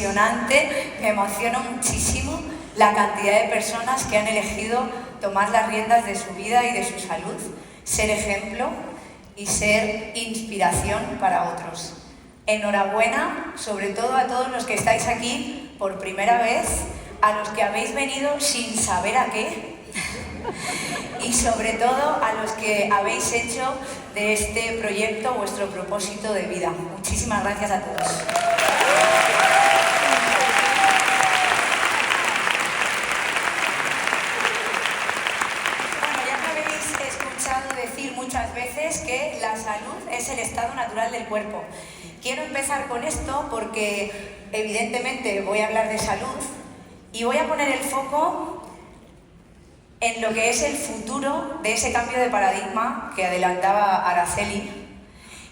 impresionante, me emociona muchísimo la cantidad de personas que han elegido tomar las riendas de su vida y de su salud, ser ejemplo y ser inspiración para otros. Enhorabuena, sobre todo a todos los que estáis aquí por primera vez, a los que habéis venido sin saber a qué y sobre todo a los que habéis hecho de este proyecto vuestro propósito de vida. Muchísimas gracias a todos. Bueno, ya me habéis escuchado decir muchas veces que la salud es el estado natural del cuerpo. Quiero empezar con esto porque evidentemente voy a hablar de salud y voy a poner el foco en lo que es el futuro de ese cambio de paradigma que adelantaba Araceli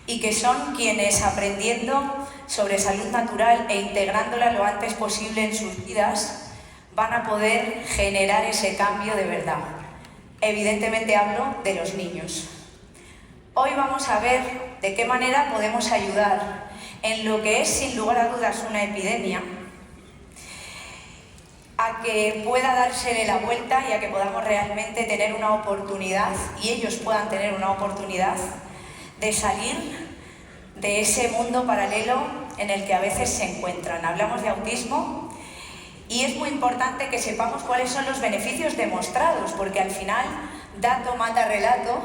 y que son quienes, aprendiendo sobre salud natural e integrándola lo antes posible en sus vidas, van a poder generar ese cambio de verdad. Evidentemente hablo de los niños. Hoy vamos a ver de qué manera podemos ayudar en lo que es sin lugar a dudas una epidemia a que pueda dársele la vuelta y a que podamos realmente tener una oportunidad, y ellos puedan tener una oportunidad de salir de ese mundo paralelo en el que a veces se encuentran. Hablamos de autismo y es muy importante que sepamos cuáles son los beneficios demostrados, porque al final dato mata relato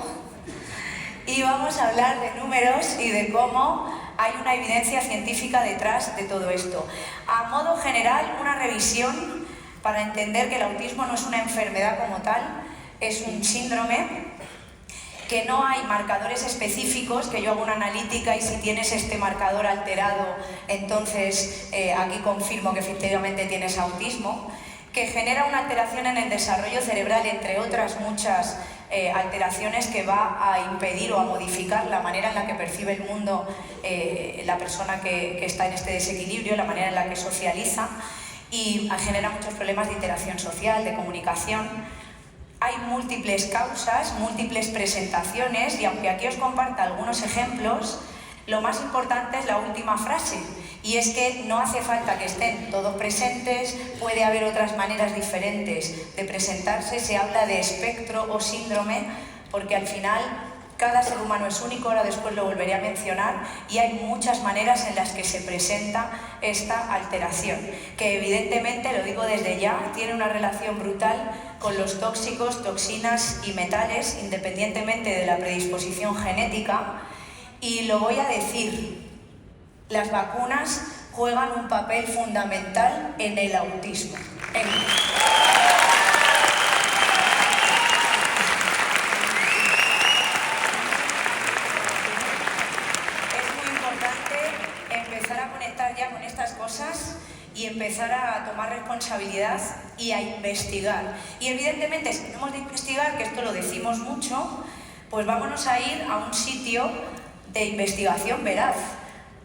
y vamos a hablar de números y de cómo hay una evidencia científica detrás de todo esto. A modo general, una revisión para entender que el autismo no es una enfermedad como tal, es un síndrome, que no hay marcadores específicos, que yo hago una analítica y si tienes este marcador alterado, entonces aquí confirmo que efectivamente tienes autismo, que genera una alteración en el desarrollo cerebral, entre otras muchas alteraciones que va a impedir o a modificar la manera en la que percibe el mundo la persona que está en este desequilibrio, la manera en la que socializa, y genera muchos problemas de interacción social, de comunicación. Hay múltiples causas, múltiples presentaciones, y aunque aquí os comparta algunos ejemplos, lo más importante es la última frase, y es que no hace falta que estén todos presentes, puede haber otras maneras diferentes de presentarse. Se habla de espectro o síndrome, porque al final cada ser humano es único, ahora después lo volveré a mencionar, y hay muchas maneras en las que se presenta esta alteración, que evidentemente, lo digo desde ya, tiene una relación brutal con los tóxicos, toxinas y metales, independientemente de la predisposición genética, y lo voy a decir, las vacunas juegan un papel fundamental en el autismo. Ya con estas cosas y empezar a tomar responsabilidad y a investigar. Y evidentemente, si tenemos de investigar, que esto lo decimos mucho, pues vámonos a ir a un sitio de investigación veraz.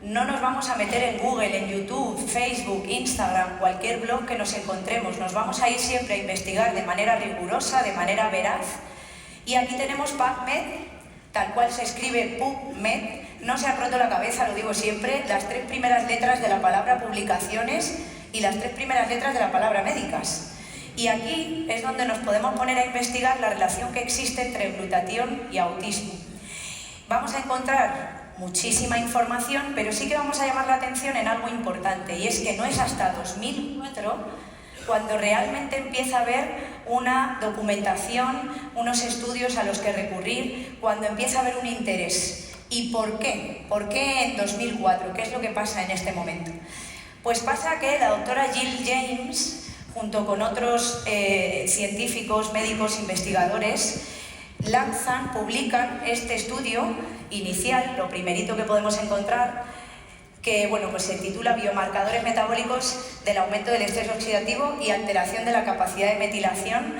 No nos vamos a meter en Google, en YouTube, Facebook, Instagram, cualquier blog que nos encontremos. Nos vamos a ir siempre a investigar de manera rigurosa, de manera veraz. Y aquí tenemos PubMed, tal cual se escribe PubMed. No se ha roto la cabeza, lo digo siempre, las 3 primeras letras de la palabra publicaciones y las 3 primeras letras de la palabra médicas. Y aquí es donde nos podemos poner a investigar la relación que existe entre glutatión y autismo. Vamos a encontrar muchísima información, pero sí que vamos a llamar la atención en algo importante, y es que no es hasta 2004 cuando realmente empieza a haber una documentación, unos estudios a los que recurrir, cuando empieza a haber un interés. ¿Y por qué? ¿Por qué en 2004? ¿Qué es lo que pasa en este momento? Pues pasa que la doctora Jill James, junto con otros científicos, médicos, investigadores, publican este estudio inicial, lo primerito que podemos encontrar, que bueno, pues se titula Biomarcadores metabólicos del aumento del estrés oxidativo y alteración de la capacidad de metilación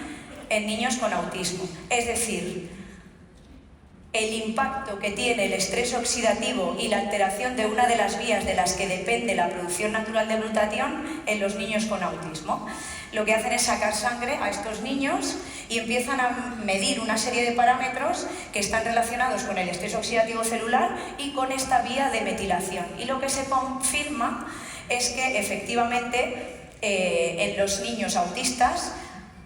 en niños con autismo. Es decir, el impacto que tiene el estrés oxidativo y la alteración de una de las vías de las que depende la producción natural de glutatión en los niños con autismo. Lo que hacen es sacar sangre a estos niños y empiezan a medir una serie de parámetros que están relacionados con el estrés oxidativo celular y con esta vía de metilación. Y lo que se confirma es que efectivamente en los niños autistas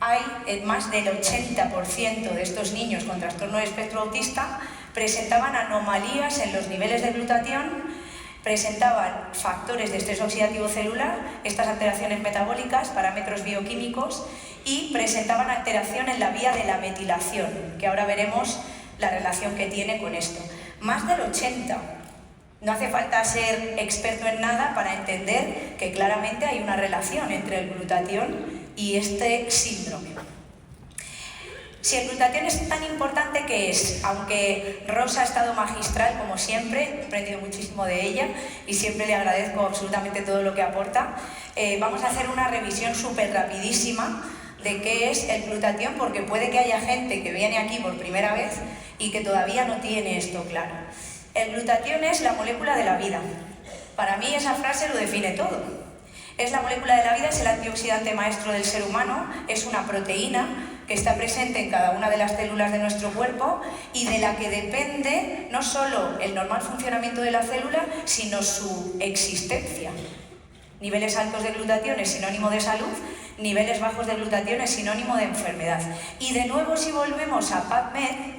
hay más del 80% de estos niños con trastorno de espectro autista presentaban anomalías en los niveles de glutatión, presentaban factores de estrés oxidativo celular, estas alteraciones metabólicas, parámetros bioquímicos, y presentaban alteración en la vía de la metilación, que ahora veremos la relación que tiene con esto. Más del 80%. No hace falta ser experto en nada para entender que claramente hay una relación entre el glutatión y este síndrome. Si el glutatión es tan importante, ¿qué es? Aunque Rosa ha estado magistral, como siempre, he aprendido muchísimo de ella y siempre le agradezco absolutamente todo lo que aporta, vamos a hacer una revisión súper rapidísima de qué es el glutatión, porque puede que haya gente que viene aquí por primera vez y que todavía no tiene esto claro. El glutatión es la molécula de la vida. Para mí esa frase lo define todo. Es la molécula de la vida, es el antioxidante maestro del ser humano, es una proteína que está presente en cada una de las células de nuestro cuerpo y de la que depende no solo el normal funcionamiento de la célula, sino su existencia. Niveles altos de glutatión es sinónimo de salud, niveles bajos de glutatión es sinónimo de enfermedad. Y de nuevo, si volvemos a PubMed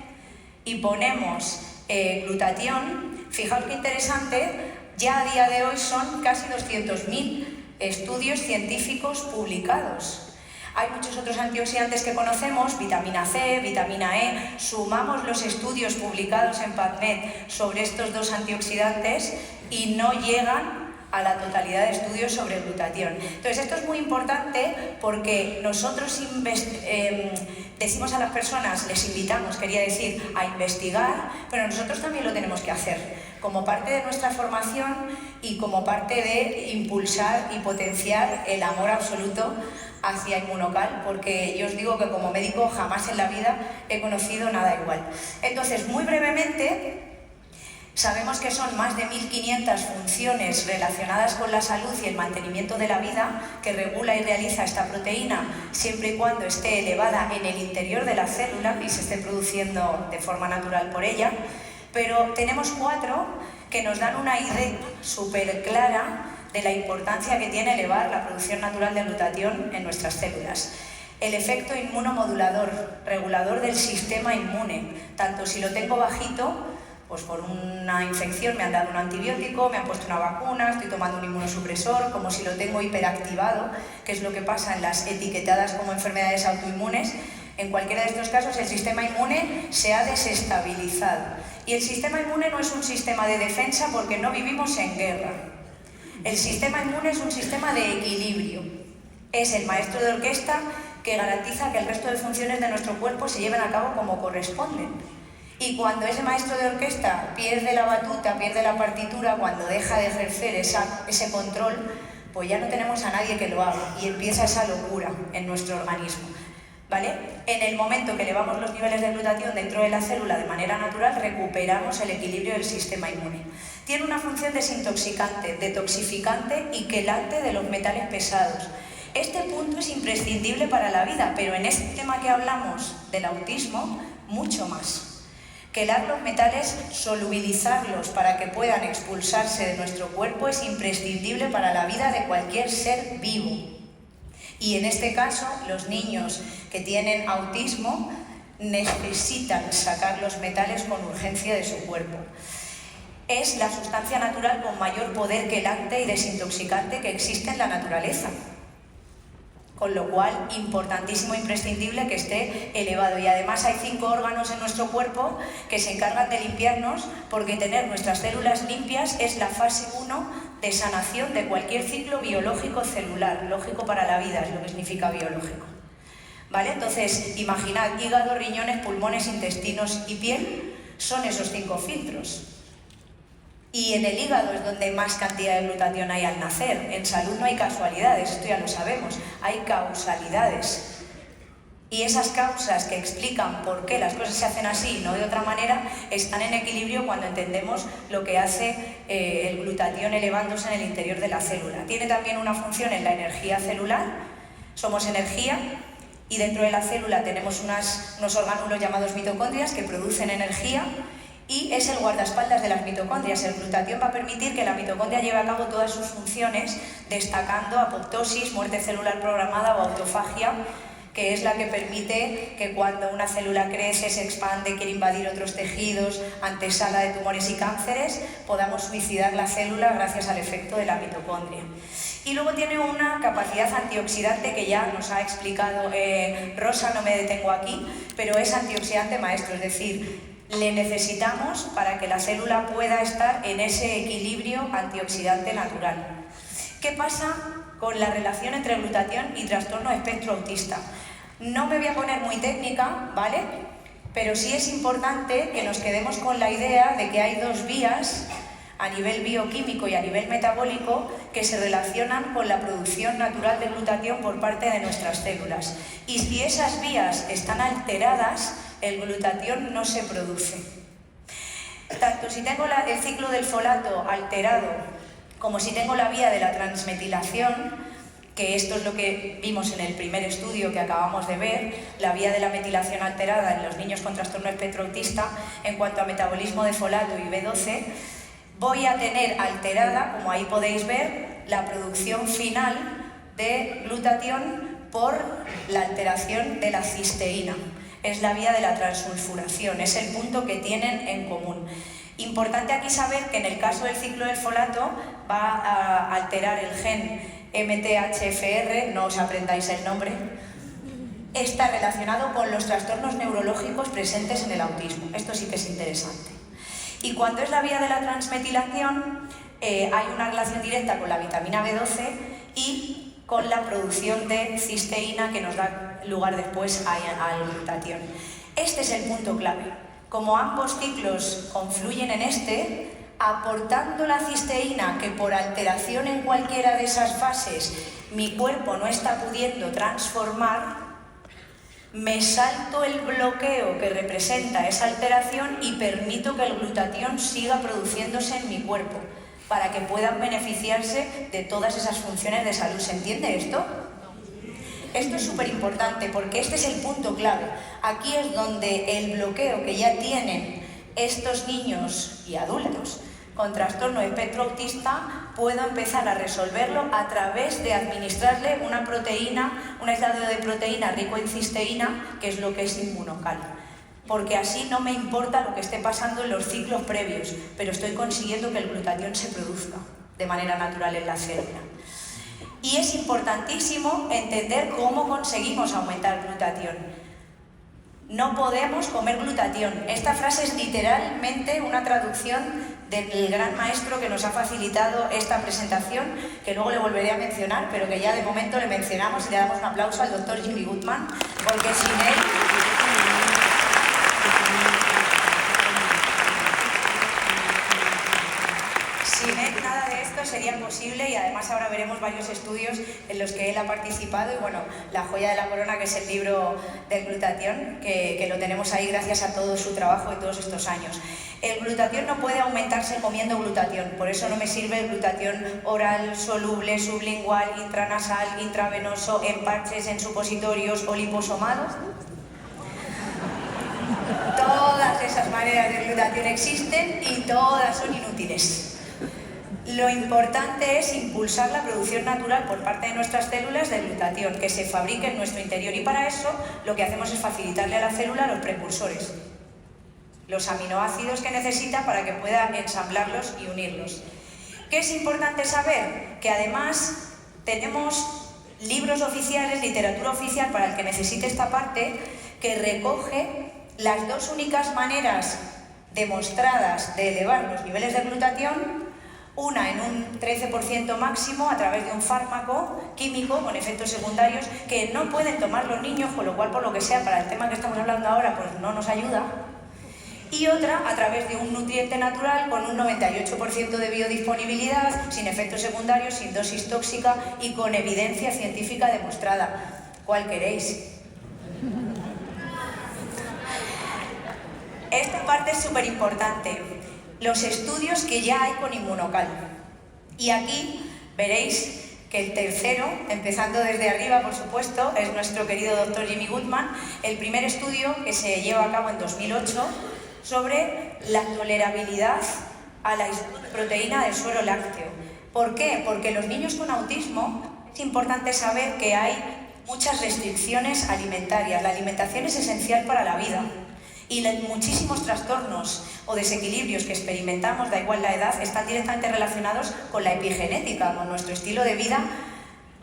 y ponemos glutatión, fijaos qué interesante, ya a día de hoy son casi 200.000 estudios científicos publicados. Hay muchos otros antioxidantes que conocemos, vitamina C, vitamina E, sumamos los estudios publicados en PubMed sobre estos dos antioxidantes y no llegan a la totalidad de estudios sobre glutatión. Entonces esto es muy importante porque nosotros decimos a las personas, les invitamos, quería decir, a investigar, pero nosotros también lo tenemos que hacer como parte de nuestra formación y como parte de impulsar y potenciar el amor absoluto hacia Inmunocal, porque yo os digo que como médico jamás en la vida he conocido nada igual. Entonces, muy brevemente, sabemos que son más de 1.500 funciones relacionadas con la salud y el mantenimiento de la vida que regula y realiza esta proteína siempre y cuando esté elevada en el interior de la célula y se esté produciendo de forma natural por ella, pero tenemos 4 que nos dan una idea súper clara de la importancia que tiene elevar la producción natural de glutatión en nuestras células. El efecto inmunomodulador, regulador del sistema inmune, tanto si lo tengo bajito, pues por una infección me han dado un antibiótico, me han puesto una vacuna, estoy tomando un inmunosupresor, como si lo tengo hiperactivado, que es lo que pasa en las etiquetadas como enfermedades autoinmunes. En cualquiera de estos casos el sistema inmune se ha desestabilizado. Y el sistema inmune no es un sistema de defensa porque no vivimos en guerra. El sistema inmune es un sistema de equilibrio. Es el maestro de orquesta que garantiza que el resto de funciones de nuestro cuerpo se lleven a cabo como corresponden. Y cuando ese maestro de orquesta pierde la batuta, pierde la partitura, cuando deja de ejercer ese control, pues ya no tenemos a nadie que lo haga y empieza esa locura en nuestro organismo, ¿vale? En el momento que elevamos los niveles de glutatión dentro de la célula de manera natural, recuperamos el equilibrio del sistema inmune. Tiene una función desintoxicante, detoxificante y quelante de los metales pesados. Este punto es imprescindible para la vida, pero en este tema que hablamos del autismo, mucho más. Quelar los metales, solubilizarlos para que puedan expulsarse de nuestro cuerpo es imprescindible para la vida de cualquier ser vivo. Y en este caso, los niños que tienen autismo necesitan sacar los metales con urgencia de su cuerpo. Es la sustancia natural con mayor poder quelante y desintoxicante que existe en la naturaleza. Con lo cual, importantísimo, imprescindible que esté elevado. Y además hay 5 órganos en nuestro cuerpo que se encargan de limpiarnos, porque tener nuestras células limpias es la fase 1 de sanación de cualquier ciclo biológico celular. Lógico para la vida es lo que significa biológico. ¿Vale? Entonces, imaginad, hígado, riñones, pulmones, intestinos y piel son esos 5 filtros. Y en el hígado es donde más cantidad de glutatión hay al nacer. En salud no hay casualidades, esto ya lo sabemos, hay causalidades. Y esas causas que explican por qué las cosas se hacen así y no de otra manera, están en equilibrio cuando entendemos lo que hace el glutatión elevándose en el interior de la célula. Tiene también una función en la energía celular, somos energía, y dentro de la célula tenemos unos orgánulos llamados mitocondrias que producen energía. y es el guardaespaldas de las mitocondrias. El glutatión va a permitir que la mitocondria lleve a cabo todas sus funciones, destacando apoptosis, muerte celular programada o autofagia, que es la que permite que cuando una célula crece, se expande, quiere invadir otros tejidos, antesala de tumores y cánceres, podamos suicidar la célula gracias al efecto de la mitocondria. Y luego tiene una capacidad antioxidante que ya nos ha explicado Rosa, no me detengo aquí, pero es antioxidante maestro, es decir, le necesitamos para que la célula pueda estar en ese equilibrio antioxidante natural. ¿Qué pasa con la relación entre glutatión y trastorno espectro autista? No me voy a poner muy técnica, ¿vale? Pero sí es importante que nos quedemos con la idea de que hay dos vías a nivel bioquímico y a nivel metabólico que se relacionan con la producción natural de glutatión por parte de nuestras células. Y si esas vías están alteradas, el glutatión no se produce. Tanto si tengo el ciclo del folato alterado como si tengo la vía de la transmetilación, que esto es lo que vimos en el primer estudio que acabamos de ver, la vía de la metilación alterada en los niños con trastorno espectro autista, en cuanto a metabolismo de folato y B12, voy a tener alterada, como ahí podéis ver, la producción final de glutatión por la alteración de la cisteína. Es la vía de la transsulfuración, es el punto que tienen en común. Importante aquí saber que en el caso del ciclo del folato va a alterar el gen MTHFR, no os aprendáis el nombre, está relacionado con los trastornos neurológicos presentes en el autismo. Esto sí que es interesante. Y cuando es la vía de la transmetilación, hay una relación directa con la vitamina B12 y con la producción de cisteína que nos da lugar después al glutatión. Este es el punto clave. Como ambos ciclos confluyen en este, aportando la cisteína que por alteración en cualquiera de esas fases mi cuerpo no está pudiendo transformar, me salto el bloqueo que representa esa alteración y permito que el glutatión siga produciéndose en mi cuerpo, para que puedan beneficiarse de todas esas funciones de salud. ¿Se entiende esto? Esto es súper importante porque este es el punto clave. Aquí es donde el bloqueo que ya tienen estos niños y adultos con trastorno espectro autista puedo empezar a resolverlo a través de administrarle una proteína, un aislado de proteína rico en cisteína, que es lo que es inmunocal. Porque así no me importa lo que esté pasando en los ciclos previos, pero estoy consiguiendo que el glutatión se produzca de manera natural en la célula. Y es importantísimo entender cómo conseguimos aumentar glutatión. No podemos comer glutatión. Esta frase es literalmente una traducción del gran maestro que nos ha facilitado esta presentación, que luego le volveré a mencionar, pero que ya de momento le mencionamos y le damos un aplauso al doctor Jimmy Goodman, porque sin él... Sin él nada de esto sería posible y además ahora veremos varios estudios en los que él ha participado y bueno, la joya de la corona que es el libro del glutatión, que lo tenemos ahí gracias a todo su trabajo y todos estos años. El glutatión no puede aumentarse comiendo glutatión, por eso no me sirve el glutatión oral, soluble, sublingual, intranasal, intravenoso, en parches, en supositorios o liposomados. Todas esas maneras de glutatión existen y todas son inútiles. Lo importante es impulsar la producción natural por parte de nuestras células de glutatión, que se fabrique en nuestro interior, y para eso lo que hacemos es facilitarle a la célula los precursores, los aminoácidos que necesita para que pueda ensamblarlos y unirlos. ¿Qué es importante saber? Que además tenemos libros oficiales, literatura oficial para el que necesite esta parte, que recoge las dos únicas maneras demostradas de elevar los niveles de glutatión. Una en un 13% máximo a través de un fármaco químico con efectos secundarios que no pueden tomar los niños, con lo cual, por lo que sea, para el tema que estamos hablando ahora, pues no nos ayuda. Y otra a través de un nutriente natural con un 98% de biodisponibilidad, sin efectos secundarios, sin dosis tóxica y con evidencia científica demostrada. ¿Cuál queréis? Esta parte es súper importante. Los estudios que ya hay con inmunocal. Y aquí veréis que el tercero, empezando desde arriba por supuesto, es nuestro querido doctor Jimmy Goodman. El primer estudio, que se lleva a cabo en 2008, sobre la tolerabilidad a la proteína del suero lácteo. ¿Por qué? Porque los niños con autismo es importante saber que hay muchas restricciones alimentarias. La alimentación es esencial para la vida y muchísimos trastornos o desequilibrios que experimentamos, da igual la edad, están directamente relacionados con la epigenética, con nuestro estilo de vida.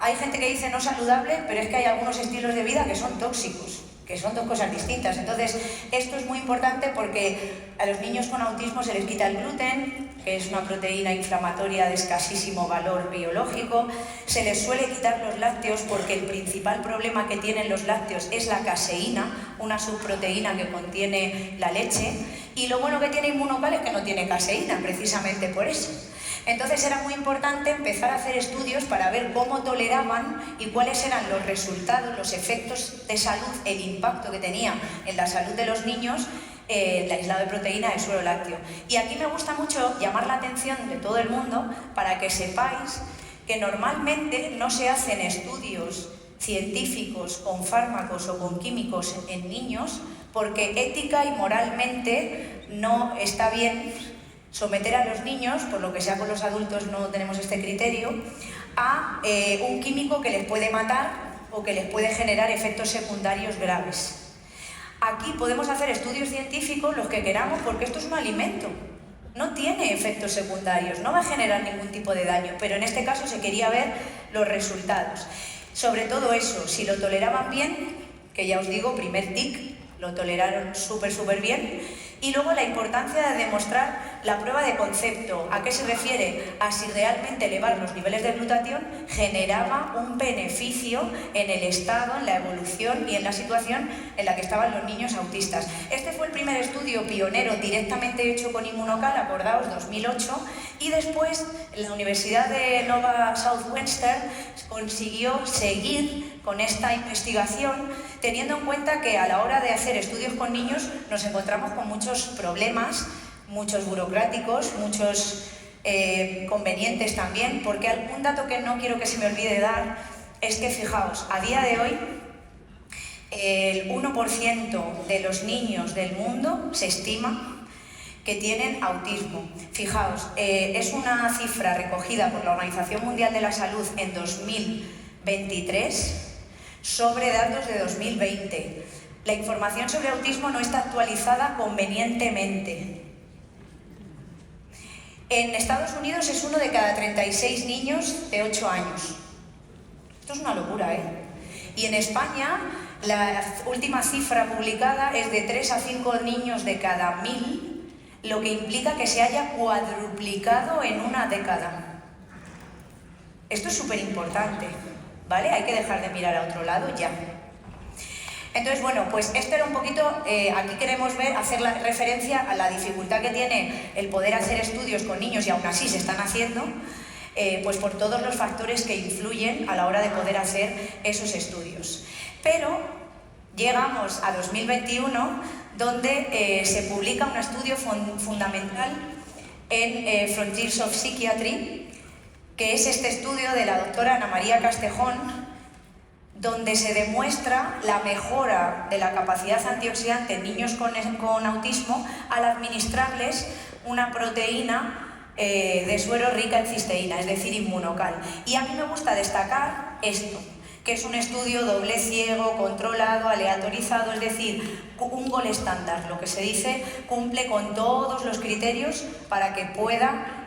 Hay gente que dice no saludable, pero es que hay algunos estilos de vida que son tóxicos, que son dos cosas distintas. Entonces, esto es muy importante porque a los niños con autismo se les quita el gluten, que es una proteína inflamatoria de escasísimo valor biológico, se les suele quitar los lácteos porque el principal problema que tienen los lácteos es la caseína, una subproteína que contiene la leche, y lo bueno que tiene Inmunocal es que no tiene caseína, precisamente por eso. Entonces era muy importante empezar a hacer estudios para ver cómo toleraban y cuáles eran los resultados, los efectos de salud, el impacto que tenía en la salud de los niños el aislado de proteína del suero lácteo. Y aquí me gusta mucho llamar la atención de todo el mundo para que sepáis que normalmente no se hacen estudios científicos con fármacos o con químicos en niños porque ética y moralmente no está bien someter a los niños, por lo que sea con los adultos no tenemos este criterio, a un químico que les puede matar o que les puede generar efectos secundarios graves. Aquí podemos hacer estudios científicos los que queramos porque esto es un alimento, no tiene efectos secundarios, no va a generar ningún tipo de daño, pero en este caso se quería ver los resultados. Sobre todo eso, si lo toleraban bien, que ya os digo, primer tic, lo toleraron súper bien. Y luego la importancia de demostrar la prueba de concepto. ¿A qué se refiere? A si realmente elevar los niveles de glutatión generaba un beneficio en el estado, en la evolución y en la situación en la que estaban los niños autistas. Este fue el primer estudio pionero directamente hecho con Inmunocal, acordaos, 2008, y después la Universidad de Nova Southwestern consiguió seguir con esta investigación, teniendo en cuenta que a la hora de hacer estudios con niños nos encontramos con muchos problemas, muchos burocráticos, muchos convenientes también, porque un dato que no quiero que se me olvide dar es que, fijaos, a día de hoy el 1% de los niños del mundo se estima que tienen autismo. Fijaos, es una cifra recogida por la Organización Mundial de la Salud en 2023 sobre datos de 2020. La información sobre autismo no está actualizada convenientemente. En Estados Unidos es 1 de cada 36 niños de 8 años. Esto es una locura, ¿eh? Y en España la última cifra publicada es de 3 a 5 niños de cada 1000, lo que implica que se haya cuadruplicado en una década. Esto es súper importante, ¿vale? Hay que dejar de mirar a otro lado ya. Entonces, bueno, pues esto era un poquito, aquí queremos hacer la referencia a la dificultad que tiene el poder hacer estudios con niños y aún así se están haciendo, pues por todos los factores que influyen a la hora de poder hacer esos estudios. Pero llegamos a 2021, donde se publica un estudio fundamental en Frontiers of Psychiatry, que es este estudio de la doctora Ana María Castejón, donde se demuestra la mejora de la capacidad antioxidante en niños con autismo al administrarles una proteína de suero rica en cisteína, es decir, Inmunocal. Y a mí me gusta destacar esto, que es un estudio doble ciego, controlado, aleatorizado, es decir, un gol estándar, lo que se dice, cumple con todos los criterios para que pueda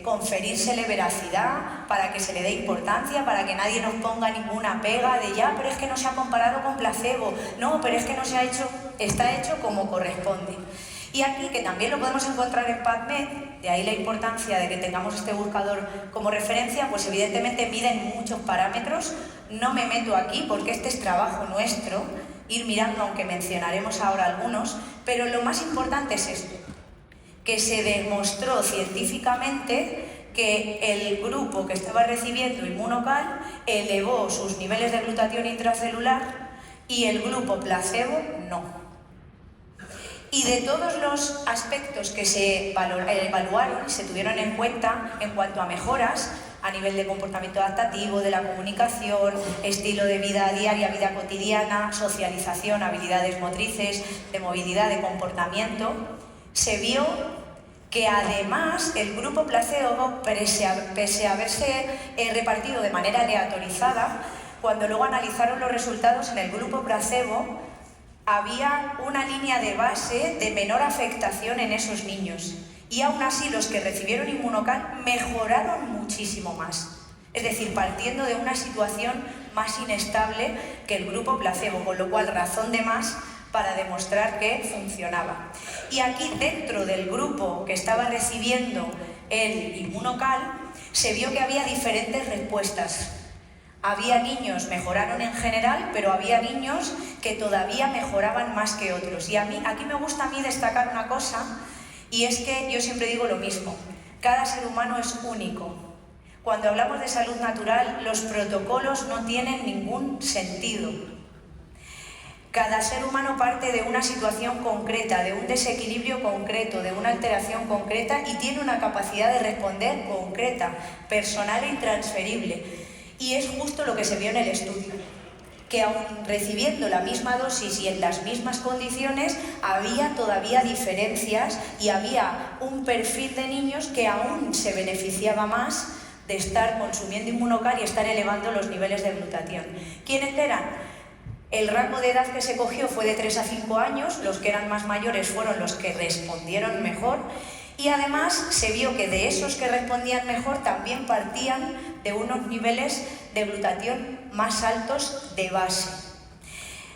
conferírsele veracidad, para que se le dé importancia, para que nadie nos ponga ninguna pega de ya, pero es que no se ha comparado con placebo, no, pero es que no se ha hecho, está hecho como corresponde. Y aquí, que también lo podemos encontrar en PubMed, de ahí la importancia de que tengamos este buscador como referencia, pues evidentemente miden muchos parámetros. No me meto aquí porque este es trabajo nuestro, ir mirando, aunque mencionaremos ahora algunos, pero lo más importante es esto, que se demostró científicamente que el grupo que estaba recibiendo Inmunocal elevó sus niveles de glutatión intracelular y el grupo placebo no. Y de todos los aspectos que se evaluaron y se tuvieron en cuenta en cuanto a mejoras, a nivel de comportamiento adaptativo, de la comunicación, estilo de vida diaria, vida cotidiana, socialización, habilidades motrices, de movilidad, de comportamiento, se vio que además el grupo placebo, pese a haberse repartido de manera aleatorizada, cuando luego analizaron los resultados en el grupo placebo, había una línea de base de menor afectación en esos niños. Y aún así los que recibieron Inmunocal mejoraron muchísimo más. Es decir, partiendo de una situación más inestable que el grupo placebo, con lo cual razón de más para demostrar que funcionaba. Y aquí dentro del grupo que estaba recibiendo el Inmunocal se vio que había diferentes respuestas. Había niños que mejoraron en general, pero había niños que todavía mejoraban más que otros. Y aquí me gusta a mí destacar una cosa, y es que yo siempre digo lo mismo: cada ser humano es único. Cuando hablamos de salud natural, los protocolos no tienen ningún sentido. Cada ser humano parte de una situación concreta, de un desequilibrio concreto, de una alteración concreta y tiene una capacidad de responder concreta, personal e intransferible. Y es justo lo que se vio en el estudio, que aun recibiendo la misma dosis y en las mismas condiciones, había todavía diferencias y había un perfil de niños que aún se beneficiaba más de estar consumiendo Inmunocal y estar elevando los niveles de glutatión. ¿Quiénes eran? El rango de edad que se cogió fue de 3 a 5 años, los que eran más mayores fueron los que respondieron mejor y además se vio que de esos que respondían mejor también partían de unos niveles de glutatión más altos de base.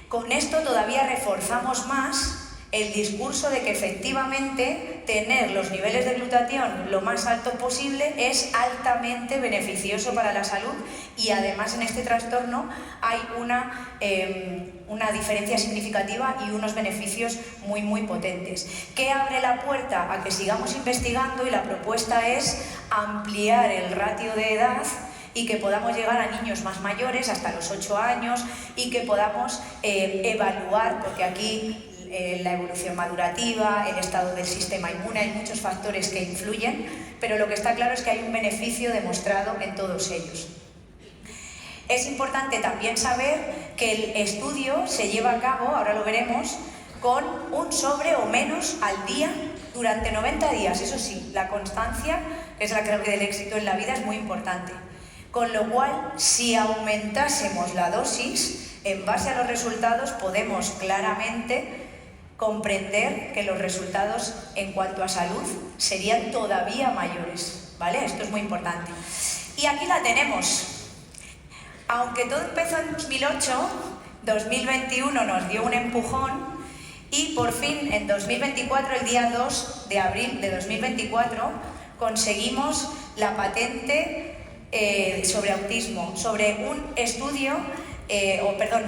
Con esto todavía reforzamos más el discurso de que efectivamente tener los niveles de glutatión lo más alto posible es altamente beneficioso para la salud y además en este trastorno hay una diferencia significativa y unos beneficios muy potentes. ¿Qué abre la puerta a que sigamos investigando? Y la propuesta es ampliar el ratio de edad y que podamos llegar a niños más mayores, hasta los 8 años, y que podamos evaluar, porque aquí la evolución madurativa, el estado del sistema inmune, hay muchos factores que influyen, pero lo que está claro es que hay un beneficio demostrado en todos ellos. Es importante también saber que el estudio se lleva a cabo, ahora lo veremos, con un sobre o menos al día durante 90 días. Eso sí, la constancia, que es la clave del éxito en la vida, es muy importante. Con lo cual, si aumentásemos la dosis, en base a los resultados podemos claramente comprender que los resultados en cuanto a salud serían todavía mayores, ¿vale? Esto es muy importante. Y aquí la tenemos. Aunque todo empezó en 2008, 2021 nos dio un empujón y por fin en 2024, el día 2 de abril de 2024, conseguimos la patente sobre autismo, sobre un estudio,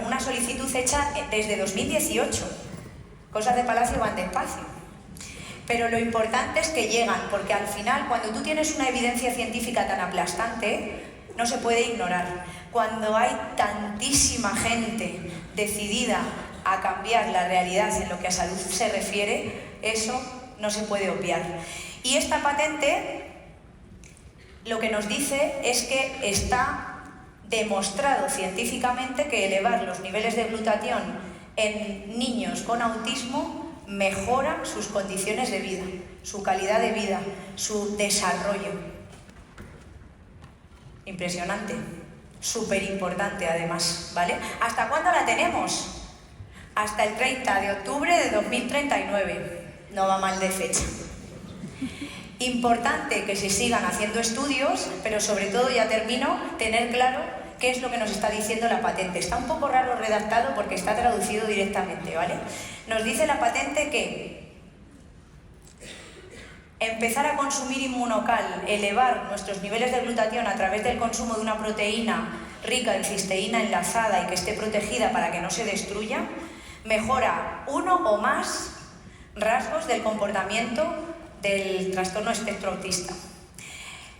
una solicitud hecha desde 2018. Cosas de Palacio van despacio. Pero lo importante es que llegan, porque al final, cuando tú tienes una evidencia científica tan aplastante, no se puede ignorar. Cuando hay tantísima gente decidida a cambiar la realidad en lo que a salud se refiere, eso no se puede obviar. Y esta patente lo que nos dice es que está demostrado científicamente que elevar los niveles de glutatión en niños con autismo mejora sus condiciones de vida, su calidad de vida, su desarrollo. Impresionante, súper importante además, ¿vale? ¿Hasta cuándo la tenemos? Hasta el 30 de octubre de 2039, no va mal de fecha. Importante que se sigan haciendo estudios, pero sobre todo, ya termino, tener claro qué es lo que nos está diciendo la patente. Está un poco raro redactado porque está traducido directamente, ¿vale? Nos dice la patente que empezar a consumir Inmunocal, elevar nuestros niveles de glutatión a través del consumo de una proteína rica en cisteína enlazada y que esté protegida para que no se destruya, mejora uno o más rasgos del comportamiento del trastorno espectro autista.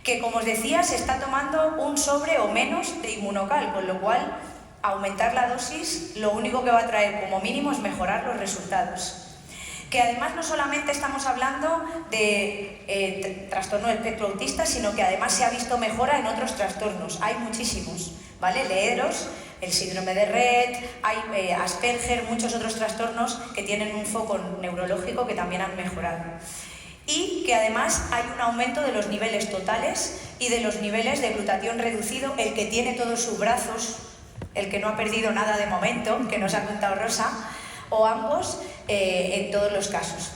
Que, como os decía, se está tomando un sobre o menos de Inmunocal, con lo cual aumentar la dosis lo único que va a traer como mínimo es mejorar los resultados. que además no solamente estamos hablando de trastorno del espectro autista, sino que además se ha visto mejora en otros trastornos. Hay muchísimos, ¿vale? Leeros, el síndrome de Rett, hay Asperger, muchos otros trastornos que tienen un foco neurológico que también han mejorado. Y que además hay un aumento de los niveles totales y de los niveles de glutatión reducido, el que tiene todos sus brazos, el que no ha perdido nada de momento, que nos ha contado Rosa, o ambos, en todos los casos.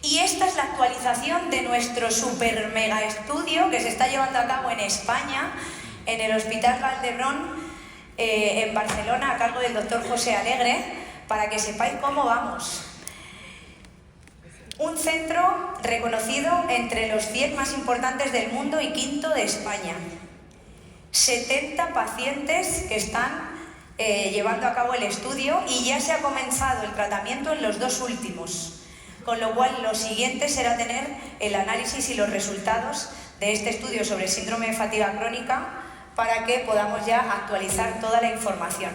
Y esta es la actualización de nuestro super mega estudio que se está llevando a cabo en España, en el Hospital Vall d'Hebron, en Barcelona, a cargo del doctor José Alegre, para que sepáis cómo vamos. Un centro reconocido entre los 100 más importantes del mundo y quinto de España. 70 pacientes que están llevando a cabo el estudio y ya se ha comenzado el tratamiento en los 2 últimos, con lo cual lo siguiente será tener el análisis y los resultados de este estudio sobre síndrome de fatiga crónica para que podamos ya actualizar toda la información.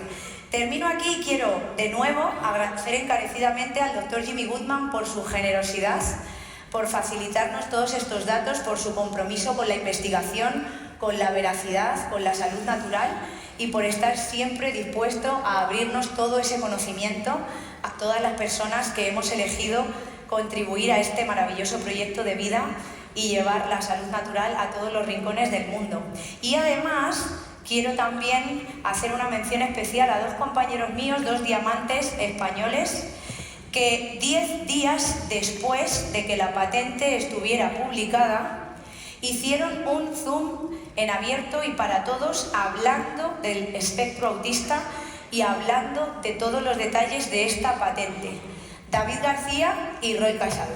Termino aquí y quiero de nuevo agradecer encarecidamente al doctor Jimmy Goodman por su generosidad, por facilitarnos todos estos datos, por su compromiso con la investigación, con la veracidad, con la salud natural y por estar siempre dispuesto a abrirnos todo ese conocimiento a todas las personas que hemos elegido contribuir a este maravilloso proyecto de vida y llevar la salud natural a todos los rincones del mundo. Y además quiero también hacer una mención especial a 2 compañeros míos, 2 diamantes españoles, que 10 días después de que la patente estuviera publicada, hicieron un Zoom en abierto y para todos, hablando del espectro autista y hablando de todos los detalles de esta patente. David García y Roy Casado.